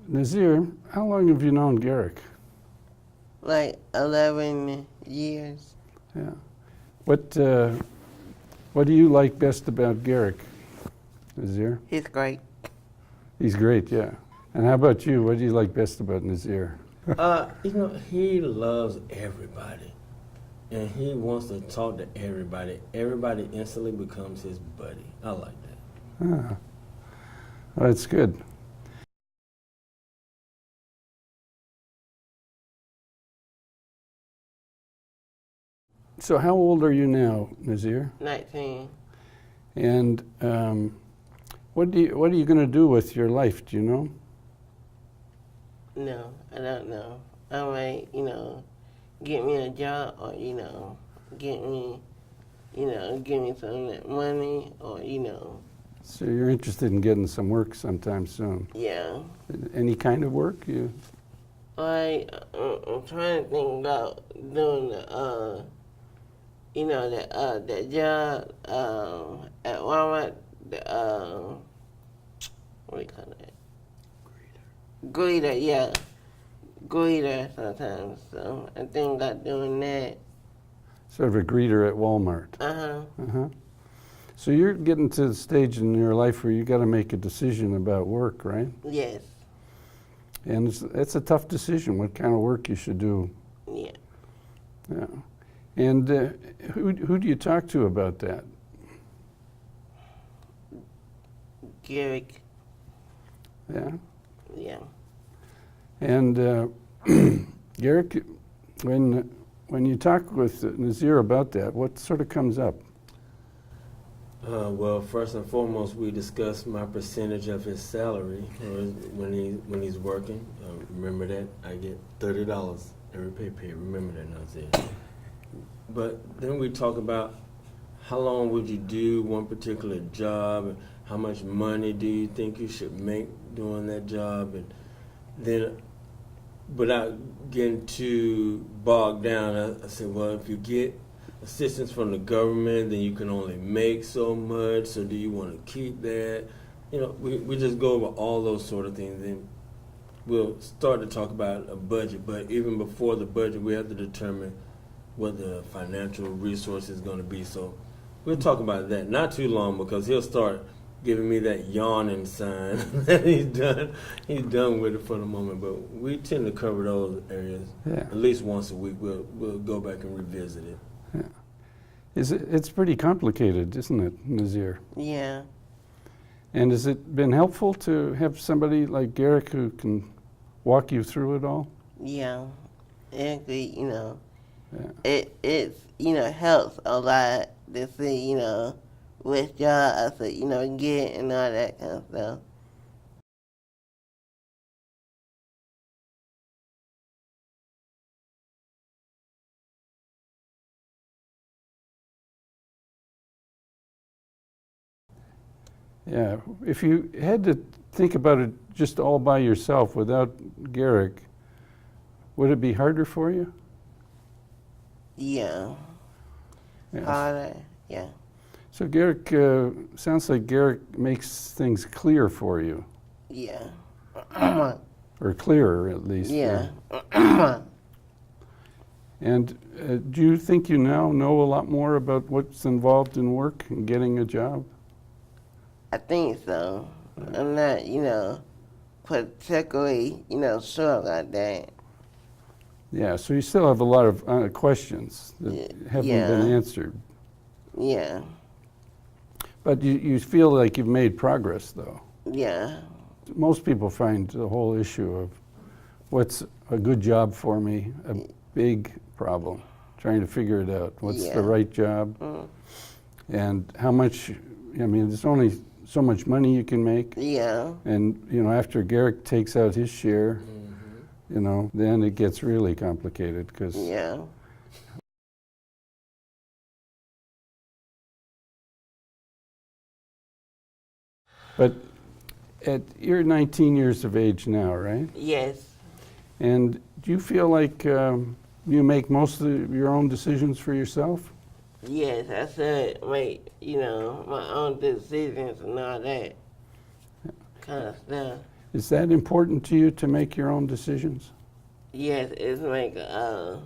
Nazir, how long have you known Garrick? Like 11 years. Yeah. What do you like best about Garrick, Nazir? He's great. He's great, yeah. And how about you? What do you like best about Nazir? He loves everybody. And he wants to talk to everybody. Everybody instantly becomes his buddy. I like that. Ah, well, that's good. So how old are you now, Nazir? 19. And what are you going to do with your life? Do you know? No, I don't know. I might, get me a job or, get me, give me some of that money or, So you're interested in getting some work sometime soon. yeah. Any kind of work? I'm trying to think about doing the, that job at Walmart, what do you call it? Greeter, yeah. Greeter sometimes. So I think about doing that. Sort of a greeter at Walmart. Uh-huh. Uh-huh. So you're getting to the stage in your life where you got to make a decision about work, right? Yes. And it's a tough decision what kind of work you should do. Yeah. Yeah. And who do you talk to about that? Garrick. Yeah. Yeah. And Garrick, when you talk with Nazir about that, what sort of comes up? Well, first and foremost, we discussed my percentage of his salary when he's working. Remember that I get $30 every pay period. Remember that, Nazir. But then we talk about how long would you do one particular job, and how much money do you think you should make doing that job, and then without getting too bogged down, I said, well, if you get assistance from the government, then you can only make so much, so do you want to keep that? We just go over all those sort of things, and we'll start to talk about a budget, but even before the budget, we have to determine what the financial resource is going to be. So we'll talk about that. Not too long, because he'll start giving me that yawning sign that he's done with it for the moment. But we tend to cover those areas at least once a week. We'll go back and revisit it. Yeah. It's pretty complicated, isn't it, Nazir? Yeah. And has it been helpful to have somebody like Garrick who can walk you through it all? Yeah. Actually, Yeah. it helps a lot to see, which job I should, get and all that kind of stuff. Yeah. If you had to think about it just all by yourself without Garrick, would it be harder for you? Yeah. Yes. Harder, yeah. So Garrick, sounds like Garrick makes things clear for you, Yeah. or clearer at least. Yeah. And do you think you now know a lot more about what's involved in work and getting a job? I think so. I'm not, particularly, sure about that. Yeah, so you still have a lot of questions that haven't been answered. Yeah. But you feel like you've made progress, though. Yeah. Most people find the whole issue of what's a good job for me a big problem, trying to figure it out. What's the right job? And how much, there's only so much money you can make. Yeah. And, after Garrick takes out his share, then it gets really complicated because Yeah. But you're 19 years of age now, right? Yes. And do you feel like you make most of your own decisions for yourself? Yes, I said make, my own decisions and all that kind of stuff. Is that important to you to make your own decisions? Yes, it's like a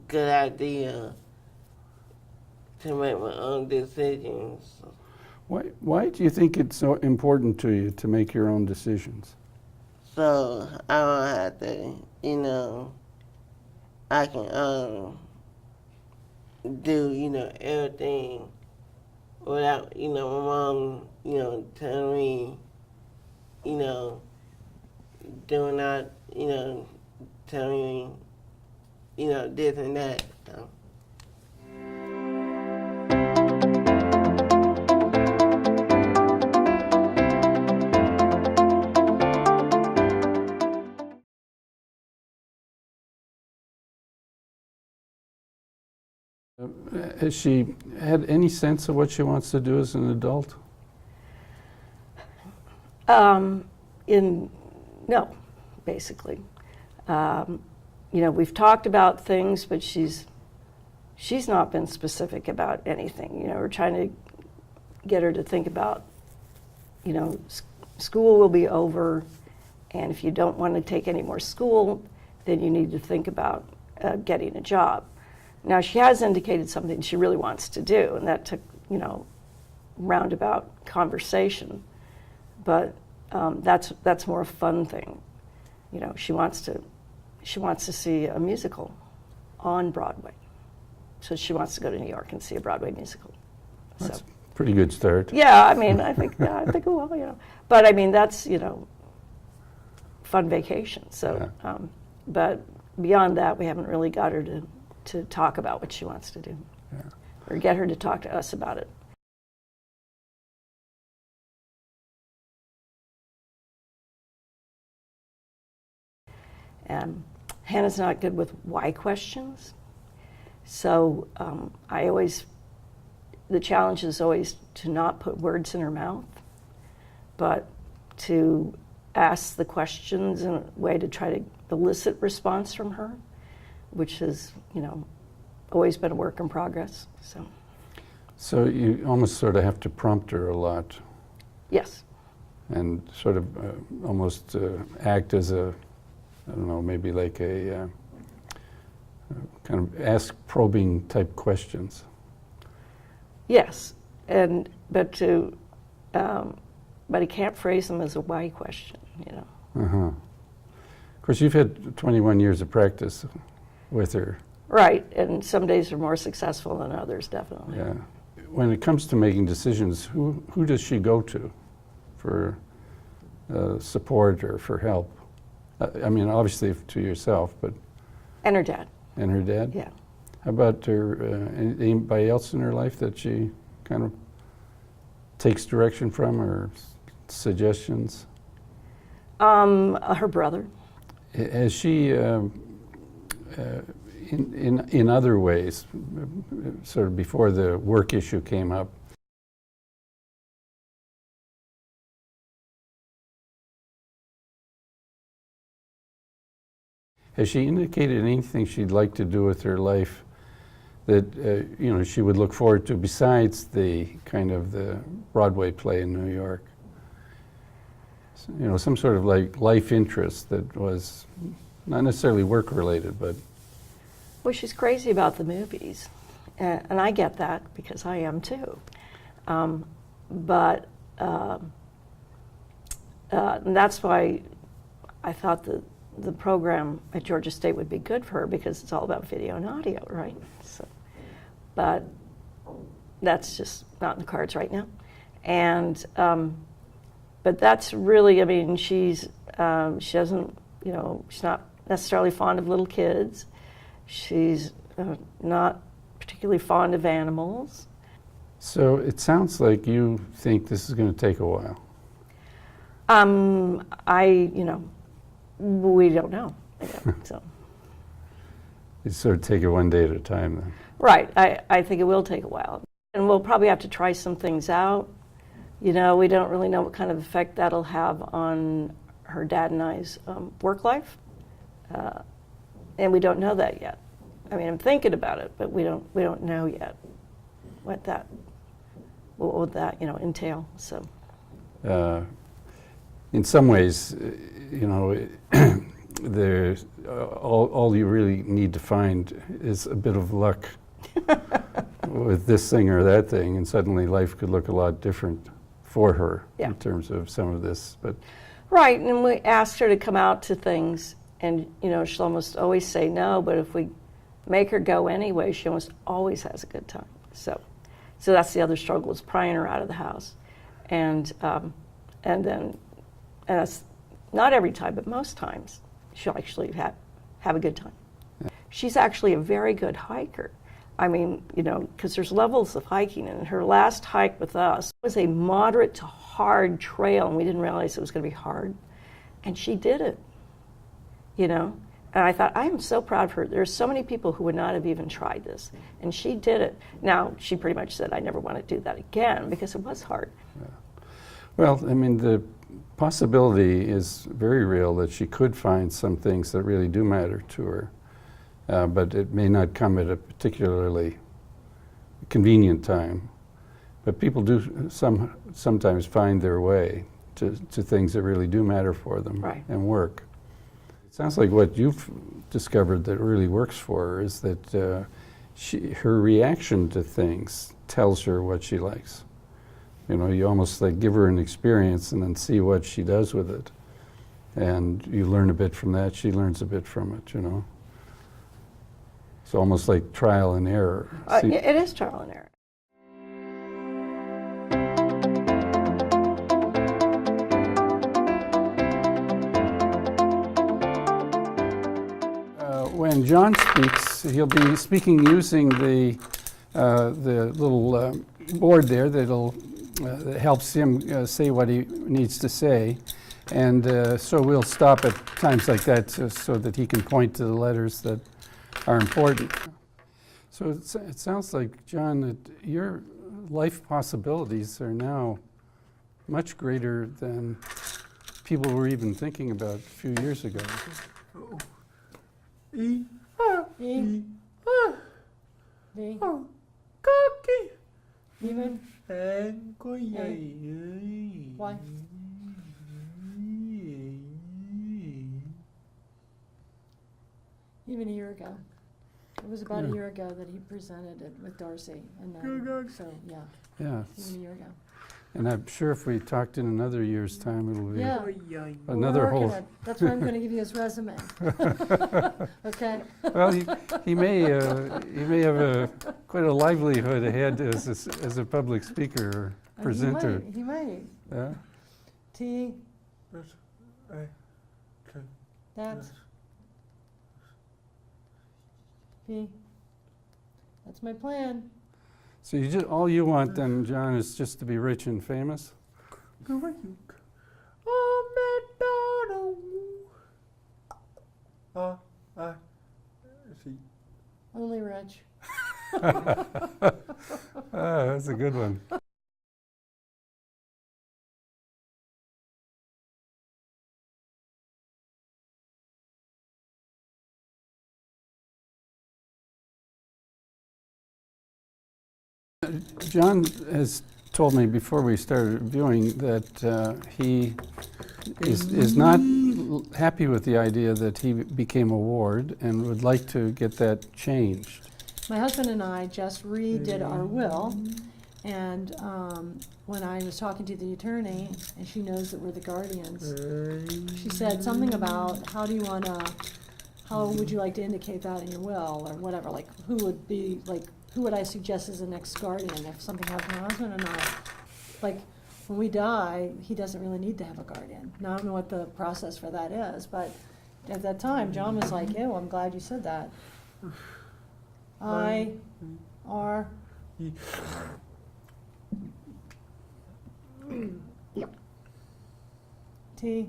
good idea to make my own decisions. Why do you think it's so important to you to make your own decisions? So I don't have to, I can do, everything without, my mom, telling me, doing that, telling me, this and that. So. Has she had any sense of what she wants to do as an adult? No, basically. We've talked about things, but she's not been specific about anything. We're trying to get her to think about, school will be over, and if you don't want to take any more school, then you need to think about getting a job. Now, she has indicated something she really wants to do, and that took, roundabout conversation. But that's more a fun thing. She wants to see a musical on Broadway. So she wants to go to New York and see a Broadway musical. That's a pretty good start. Yeah, I mean, I think, well, But I mean, that's, fun vacation. So, Yeah. But beyond that, we haven't really got her to talk about what she wants to do, or get her to talk to us about it. And Hannah's not good with why questions, so the challenge is always to not put words in her mouth, but to ask the questions in a way to try to elicit response from her, which has, always been a work in progress. So you almost sort of have to prompt her a lot. Yes. And sort of almost act as a, I don't know, maybe like a kind of ask probing type questions. Yes, but he can't phrase them as a why question, Uh-huh. Of course, you've had 21 years of practice with her. Right, and some days are more successful than others, definitely. Yeah. When it comes to making decisions, who does she go to for support or for help? I mean, obviously to yourself, but... And her dad. And her dad? Yeah. How about her, anybody else in her life that she kind of takes direction from or suggestions? Her brother. Has she, in other ways, sort of before the work issue came up, has she indicated anything she'd like to do with her life that she would look forward to besides the kind of the Broadway play in New York? Some sort of like life interest that was not necessarily work related, but... Well, she's crazy about the movies, and I get that because I am too. And that's why I thought the program at Georgia State would be good for her, because it's all about video and audio, right? But that's just not in the cards right now. And but that's really, I mean, she doesn't, she's not necessarily fond of little kids. She's not particularly fond of animals. So it sounds like you think this is going to take a while. We don't know. So. You sort of take it one day at a time then. Right. I think it will take a while. And we'll probably have to try some things out. We don't really know what kind of effect that'll have on her dad and I's work life. And we don't know that yet. I mean, I'm thinking about it, but we don't know yet what would that entail. So. in some ways, you know, there's all you really need to find is a bit of luck with this thing or that thing, and suddenly life could look a lot different for her in terms of some of this. But right, and we asked her to come out to things, and you know, she'll almost always say no, but if we make her go anyway, she almost always has a good time. So that's the other struggle, is prying her out of the house. And that's not every time, but most times, she'll actually have a good time. Yeah. She's actually a very good hiker. I mean, you know, because there's levels of hiking, and her last hike with us was a moderate to hard trail, and we didn't realize it was going to be hard. And she did it, you know. And I thought, I am so proud of her. There's so many people who would not have even tried this, and she did it. Now, she pretty much said, I never want to do that again, because it was hard. Yeah. Well, I mean, the possibility is very real that she could find some things that really do matter to her, but it may not come at a particularly convenient time. But people do sometimes find their way to things that really do matter for them and work. It sounds like what you've discovered that really works for her is that her reaction to things tells her what she likes. You know, you almost like give her an experience and then see what she does with it. And you learn a bit from that, she learns a bit from it, you know. It's almost like trial and error. It is trial and error. When John speaks, he'll be speaking using the little board there that helps him say what he needs to say. And so we'll stop at times like that so that he can point to the letters that are important. So it sounds like, John, that your life possibilities are now much greater than people were even thinking about a few years ago. Even why? Even a year ago. It was about a year ago that he presented it with Darcy, and then, so yeah. Yeah. Even a year ago. And I'm sure if we talked in another year's time, it'll be Another whole. That's why I'm going to give you his resume. Okay. Well, he may have quite a livelihood ahead as a public speaker or presenter. He might. Yeah. T. That's. P. That's my plan. So all you want then, John, is just to be rich and famous? Only rich. That's a good one. John has told me before we started viewing that he is not happy with the idea that he became a ward and would like to get that changed. My husband and I just redid our will, and when I was talking to the attorney, and she knows that we're the guardians, she said something about how would you like to indicate that in your will, or whatever, like who would I suggest as the next guardian if something happened to my husband and I? Like, when we die, he doesn't really need to have a guardian. Now, I don't know what the process for that is, but at that time, John was like, ew, I'm glad you said that. I, R, T,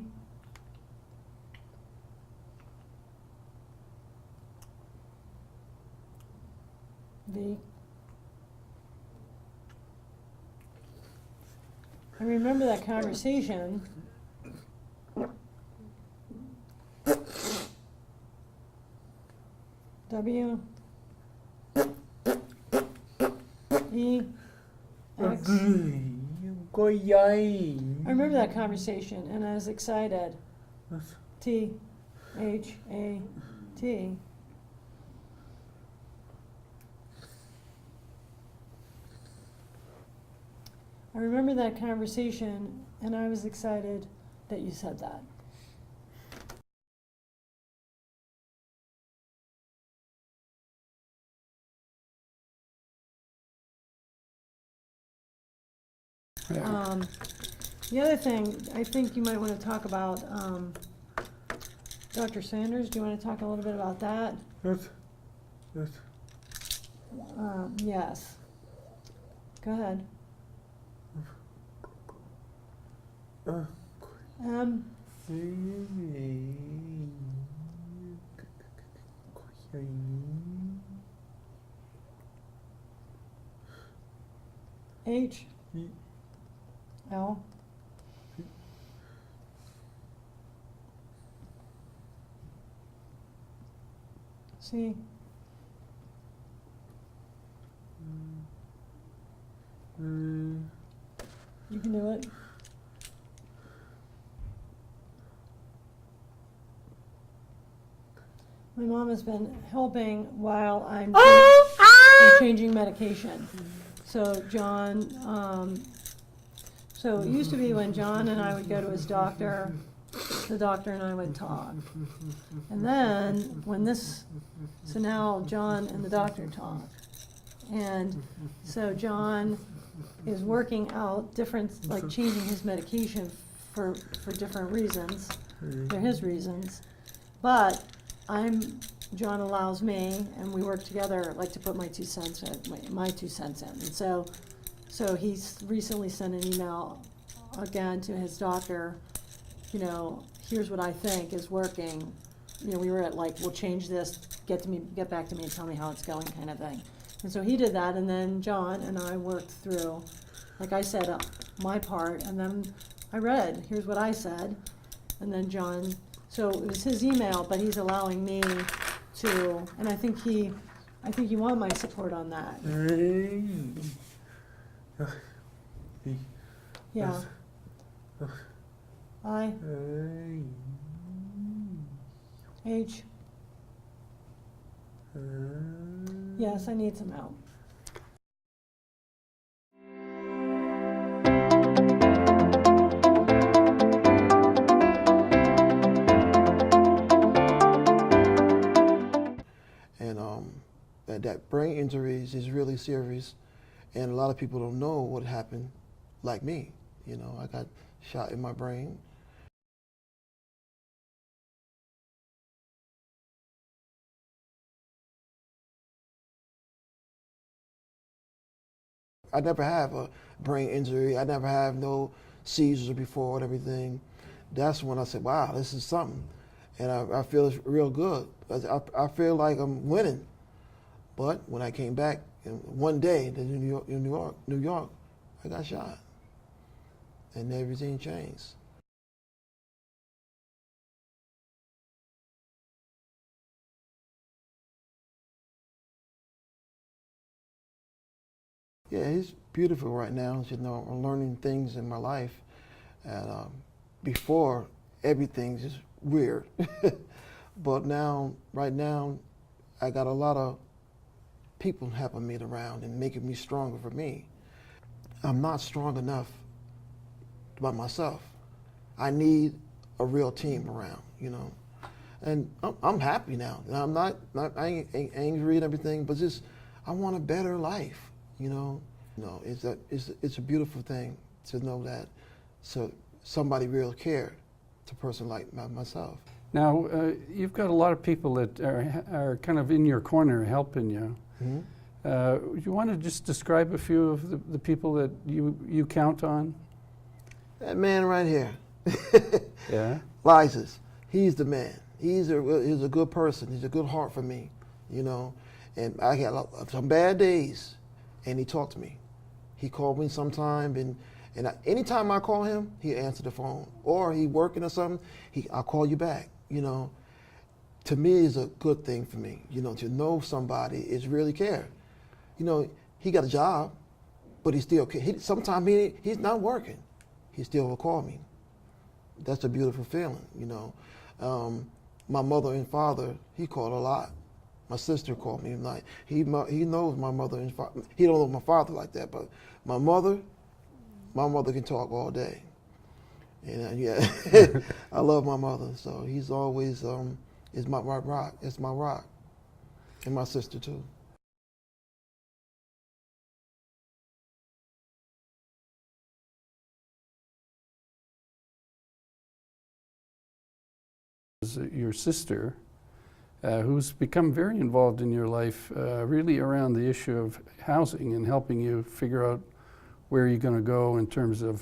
V. I remember that conversation. W, E, X, I remember that conversation, and I was excited. T-H-A-T. I remember that conversation, and I was excited that you said that. Yeah. The other thing, I think you might want to talk about, Dr. Sanders, do you want to talk a little bit about that? Yes. Yes. Yes. Go ahead. H. L. C. You can do it. My mom has been helping while I'm changing medication. So John, so it used to be when John and I would go to his doctor, the doctor and I would talk. And then when this, so now John and the doctor talk. And so John is working out different, like changing his medication for different reasons. They're his reasons. But John allows me, and we work together, like to put my 2 cents in, my 2 cents in. And so he's recently sent an email again to his doctor, you know, here's what I think is working. You know, we were at like, we'll change this, get back to me and tell me how it's going kind of thing. And so he did that, and then John and I worked through, like I said, my part, and then I read, here's what I said, and then John, so it was his email, but he's allowing me to, and I think you want my support on that. Yeah. I. H. Yes, I need some help. And that brain injuries is really serious, and a lot of people don't know what happened, like me. You know, I got shot in my brain. I never have a brain injury. I never have no seizures before and everything. That's when I said, wow, this is something. And I feel it's real good. I feel like I'm winning. But when I came back, one day in New York, I got shot. And everything changed. Yeah, it's beautiful right now. You know, I'm learning things in my life. And before, everything's just weird. But now, right now, I got a lot of people helping me around and making me stronger for me. I'm not strong enough by myself. I need a real team around, you know. And I'm happy now. I'm not I ain't angry and everything, but just I want a better life, you know. It's a beautiful thing to know that somebody really cared, to a person like myself. Now, you've got a lot of people that are kind of in your corner helping you. Mm-hmm. You want to just describe a few of the people that you count on? That man right here. Yeah. Lysis. He's the man. He's a good person. He's a good heart for me, you know. And I had some bad days, and he talked to me. He called me sometime, and anytime I call him, he answered the phone. Or he working or something, I'll call you back, you know. To me, it's a good thing for me, you know, to know somebody is really care. You know, he got a job, but he still care. Sometimes he's not working. he still will call me. That's a beautiful feeling, you know. My mother and father, he called a lot. My sister called me. Like he knows my mother and father. He don't know my father like that, but my mother can talk all day. And yeah, I love my mother. So he's always is my rock. It's my rock, and my sister too. Your sister, who's become very involved in your life, really around the issue of housing and helping you figure out where you're going to go in terms of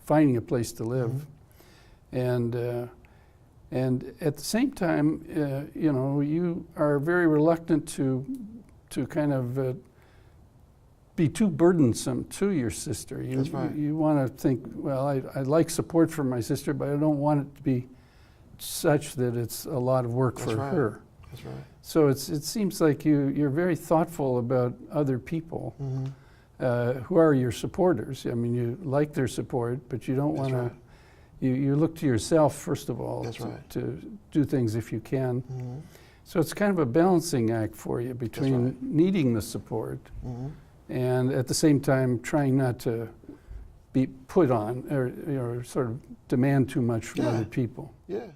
finding a place to live. And at the same time, you know, you are very reluctant to kind of be too burdensome to your sister. That's right. You want to think, well, I like support from my sister, but I don't want it to be such that it's a lot of work That's for right. her. That's right. So it seems like you're very thoughtful about other people who are your supporters. I mean, you like their support, but you don't want right. to. You look to yourself first of all That's right. to do things if you can. So it's kind of a balancing act for you between right. needing the support and at the same time trying not to be put on or sort of demand too much from Yeah. other people. Yeah.